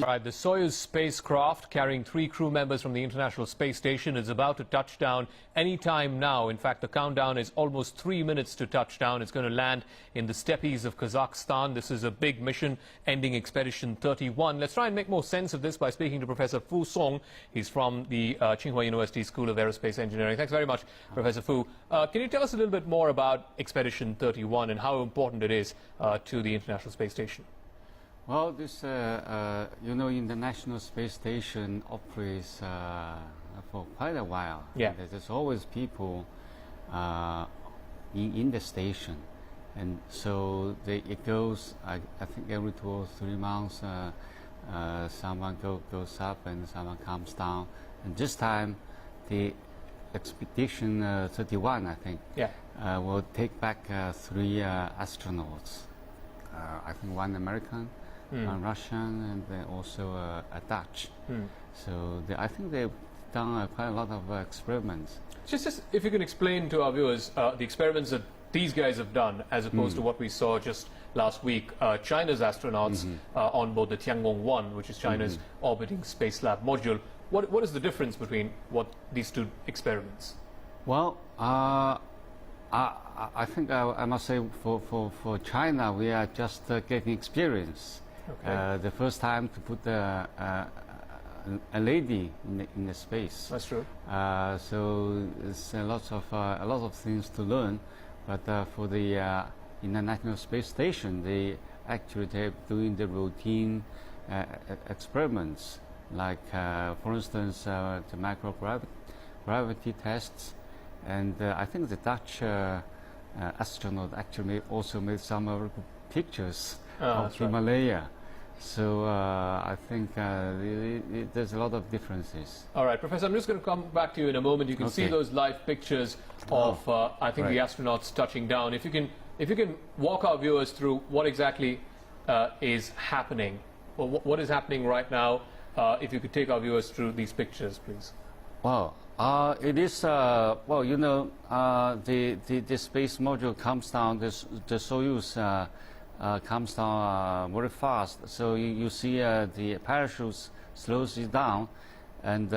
Right, the Soyuz spacecraft carrying 3 crew members from the International Space Station is about to touch down any time now. In fact, the countdown is almost 3 minutes to touchdown. It's going to land in the steppes of Kazakhstan. This is a big mission ending Expedition 31. Let's try and make more sense of this by speaking to Professor Fu Song. He's from the Qinghai University School of Aerospace Engineering. Thanks very much, Professor Fu. Can you tell us a little bit more about Expedition 31 and how important it is to the International Space Station? Well, this, International Space Station operates for quite a while. Yeah. There's always people in the station. And so it goes, I think every 2 or 3 months, someone goes up and someone comes down. And this time, the Expedition 31, I think, will take back 3 astronauts. I think 1 American, 1 Russian, and then also a Dutch. So I think they've done quite a lot of experiments. Just if you can explain to our viewers the experiments that these guys have done as opposed to what we saw just last week, China's astronauts on board the Tiangong-1, which is China's orbiting space lab module. What is the difference between these 2 experiments? Well, I think I must say for China, we are just getting experience. Okay. The first time to put a lady in the space. That's true. So it's a lot of things to learn. But for the International Space Station, they actually doing the routine experiments, like for instance the microgravity tests. And I think the Dutch astronaut actually also made some pictures of Himalaya. Right. So I think there's a lot of differences. All right, Professor, I'm just going to come back to you in a moment. You can see those live pictures of, I think, the astronauts touching down. If you can walk our viewers through what exactly is happening, or what is happening right now, if you could take our viewers through these pictures, please. Well, it is, the space module comes down, the Soyuz comes down very fast. So you see the parachute slows it down, and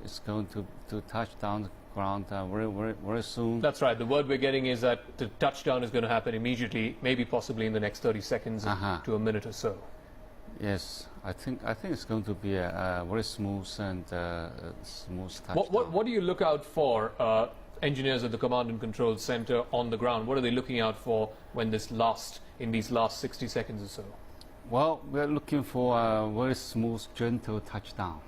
it's going to touch down the ground very soon. That's right. The word we're getting is that the touchdown is going to happen immediately, maybe possibly in the next 30 seconds to a minute or so. Yes, I think it's going to be a very smooth and smooth touchdown. What do you look out for, engineers at the Command and Control Center on the ground? What are they looking out for when in these last 60 seconds or so? Well, we're looking for a very smooth, gentle touchdown.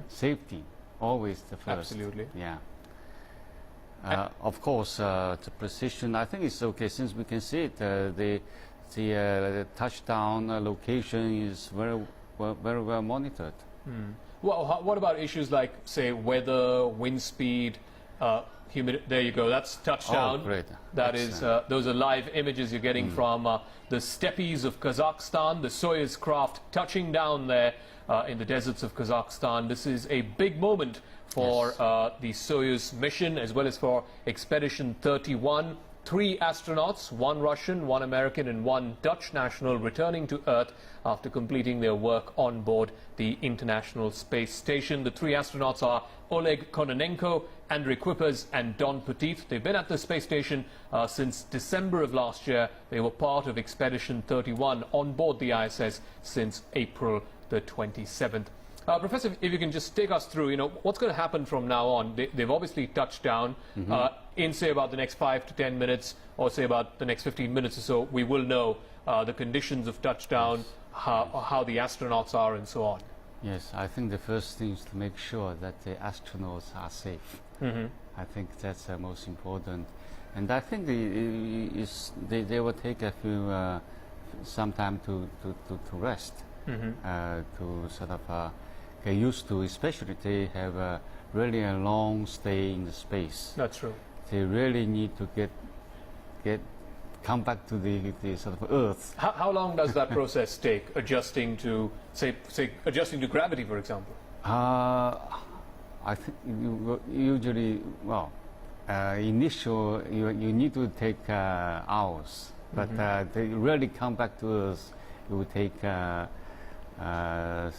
Safety, always the first. Absolutely. Yeah. Of course, the precision, I think it's okay since we can see it. The touchdown location is very well monitored. Well, what about issues like, say, weather, wind speed, humidity? There you go. That's touchdown. Oh, great. That is, those are live images you're getting from the steppes of Kazakhstan. The Soyuz craft touching down there in the deserts of Kazakhstan. This is a big moment for the Soyuz mission, as well as for Expedition 31. 3 astronauts, 1 Russian, 1 American and 1 Dutch national returning to Earth after completing their work on board the International Space Station. The 3 astronauts are Oleg Kononenko, Andrei Kuipers and Don Petit. They've been at the space station since December of last year. They were part of Expedition 31 on board the ISS since April the 27th. Professor, if you can just take us through, what's going to happen from now on. They've obviously touched down. In, say, about the next 5 to 10 minutes, or say about the next 15 minutes or so, we will know the conditions of touchdown, how the astronauts are, and so on. Yes, I think the first thing is to make sure that the astronauts are safe. I think that's the most important. And I think they will take some time to rest, to sort of get used to, especially they have really a long stay in the space. That's true. They really need to come back to the sort of Earth. How long does that process take, adjusting to, say adjusting to gravity, for example? I think usually, initial you need to take hours, but they really come back to Earth. It will take uh,